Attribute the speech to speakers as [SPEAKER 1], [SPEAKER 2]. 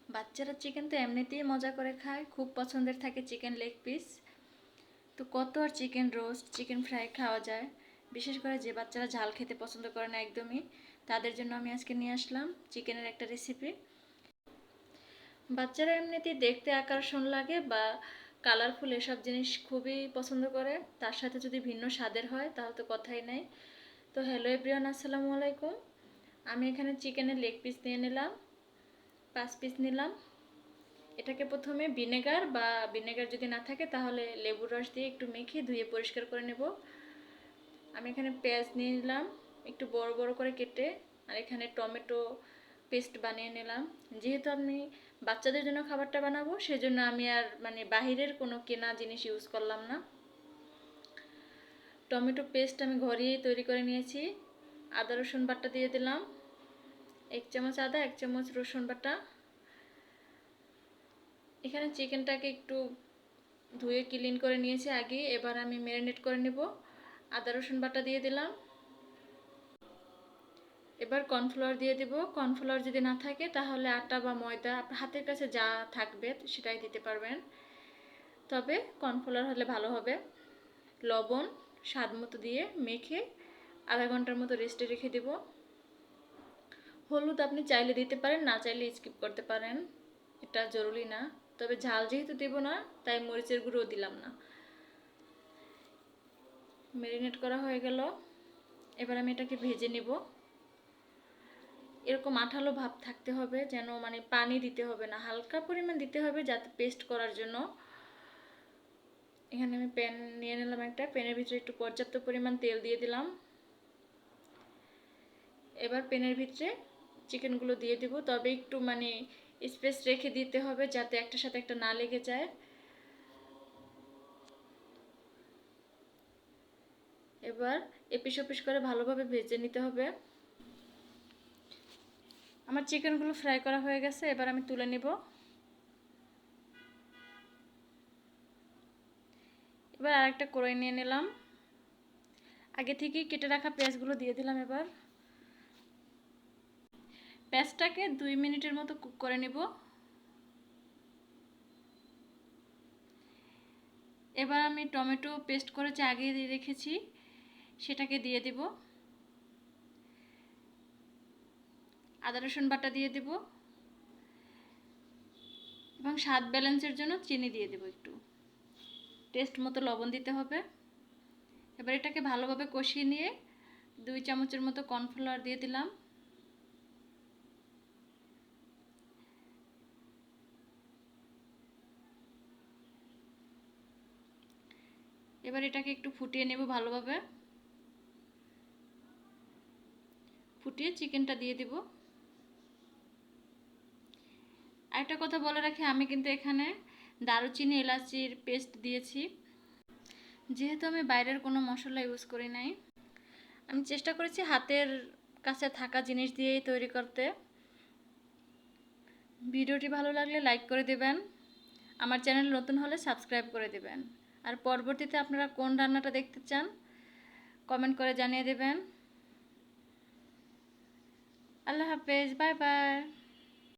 [SPEAKER 1] বাচ্চারা চিকেন তো এমনিতেই মজা করে খায়, খুব পছন্দের থাকে চিকেন লেগ পিস। তো কত আর চিকেন রোস্ট, চিকেন ফ্রাই খাওয়া যায়। বিশেষ করে যে বাচ্চারা ঝাল খেতে পছন্দ করে না একদমই, তাদের জন্য আমি আজকে নিয়ে আসলাম চিকেনের একটা রেসিপি। বাচ্চারা এমনিতেই দেখতে আকর্ষণ লাগে বা কালারফুল এসব জিনিস খুবই পছন্দ করে, তার সাথে যদি ভিন্ন স্বাদের হয় তাহলে তো কথাই নাই। তো হ্যালো এভরিওয়ান, আসসালামু আলাইকুম। আমি এখানে চিকেনের লেগ পিস নিয়ে নিলাম, 5 পিস নিলাম। এটাকে প্রথমে ভিনেগার যদি না থাকে তাহলে লেবুর রস দিয়ে একটু মেখে ধুয়ে পরিষ্কার করে নেব। আমি এখানে পেঁয়াজ নিয়ে নিলাম একটু বড় বড় করে কেটে, আর এখানে টমেটো পেস্ট বানিয়ে নিলাম। যেহেতু আমি বাচ্চাদের জন্য খাবারটা বানাবো, সেজন্য আমি আর বাহিরের কোনো কেনা জিনিস ইউজ করলাম না। টমেটো পেস্ট আমি ঘরেই তৈরি করে নিয়েছি। আদা রসুন বাটা দিয়ে দিলাম, 1 চামচ আদা, 1 চামচ রসুন বাটা। এখানে চিকেনটাকে একটু ধুয়ে ক্লিন করে নিয়েছি আগে, এবার আমি ম্যারিনেট করে নেব। আদা রসুন বাটা দিয়ে দিলাম। এবার কর্নফ্লাওয়ার দিয়ে দেব। কর্নফ্লাওয়ার যদি না থাকে তাহলে আটা বা ময়দা আপনার হাতের কাছে যা থাকবে সেটাই দিতে পারবেন, তবে কর্নফ্লাওয়ার হলে ভালো হবে। লবণ স্বাদ মতো দিয়ে মেখে আধা ঘন্টার মতো রেস্টে রেখে দেব। হলুদ আপনি চাইলে দিতে পারেন, না চাইলে স্কিপ করতে পারেন, এটা জরুরি না। তবে ঝাল যেহেতু দেব না, তাই মরিচের গুঁড়ো দিলাম না। ম্যারিনেট করা হয়ে গেল, এবার আমি এটাকে ভেজে নিব। এরকম আঠালো ভাব থাকতে হবে, যেন পানি দিতে হবে না, হালকা পরিমাণ দিতে হবে যাতে পেস্ট করার জন্য। এখানে আমি প্যান নিয়ে নিলাম একটা, প্যানের ভিতরে একটু পর্যাপ্ত পরিমাণ তেল দিয়ে দিলাম। এবার প্যানের ভিতরে চিকেনগুলো দিয়ে দেব, তবে একটু স্পেস রেখে দিতে হবে যাতে একটার সাথে একটা না লেগে যায়। এবার এপিস ওপিস করে ভালোভাবে ভেজে নিতে হবে। আমার চিকেনগুলো ফ্রাই করা হয়ে গেছে, এবার আমি তুলে নেব। এবার আরেকটা কড়াই নিয়ে নিলাম, আগে থেকেই কেটে রাখা পেঁয়াজগুলো দিয়ে দিলাম। এবার পেঁয়াজটাকে 2 মিনিটের মতো কুক করে নেব। এবার আমি টমেটো পেস্ট করেছি আগে দিয়ে রেখেছি, সেটাকে দিয়ে দেব। আদা রসুন বাটা দিয়ে দেব এবং স্বাদ ব্যালেন্সের জন্য চিনি দিয়ে দেব, একটু টেস্ট মতো লবণ দিতে হবে। এবার এটাকে ভালোভাবে কষিয়ে নিয়ে 2 চামচের মতো কর্নফ্লাওয়ার দিয়ে দিলাম। এবার এটাকে একটু ফুটিয়ে নেব ভালোভাবে। ফুটিয়ে চিকেনটা দিয়ে দেব। আরেকটা কথা বলে রাখি, আমি কিন্তু এখানে দারুচিনি এলাচির পেস্ট দিয়েছি, যেহেতু আমি বাইরের কোনো মশলা ইউজ করি নাই। আমি চেষ্টা করেছি হাতের কাছে থাকা জিনিস দিয়েই তৈরি করতে। ভিডিওটি ভালো লাগলে লাইক করে দেবেন, আমার চ্যানেল নতুন হলে সাবস্ক্রাইব করে দেবেন, আর পরবর্তীতে আপনারা কোন রান্নাটা দেখতে চান কমেন্ট করে জানিয়ে দেবেন। আল্লাহ হাফেজ, বাই বাই।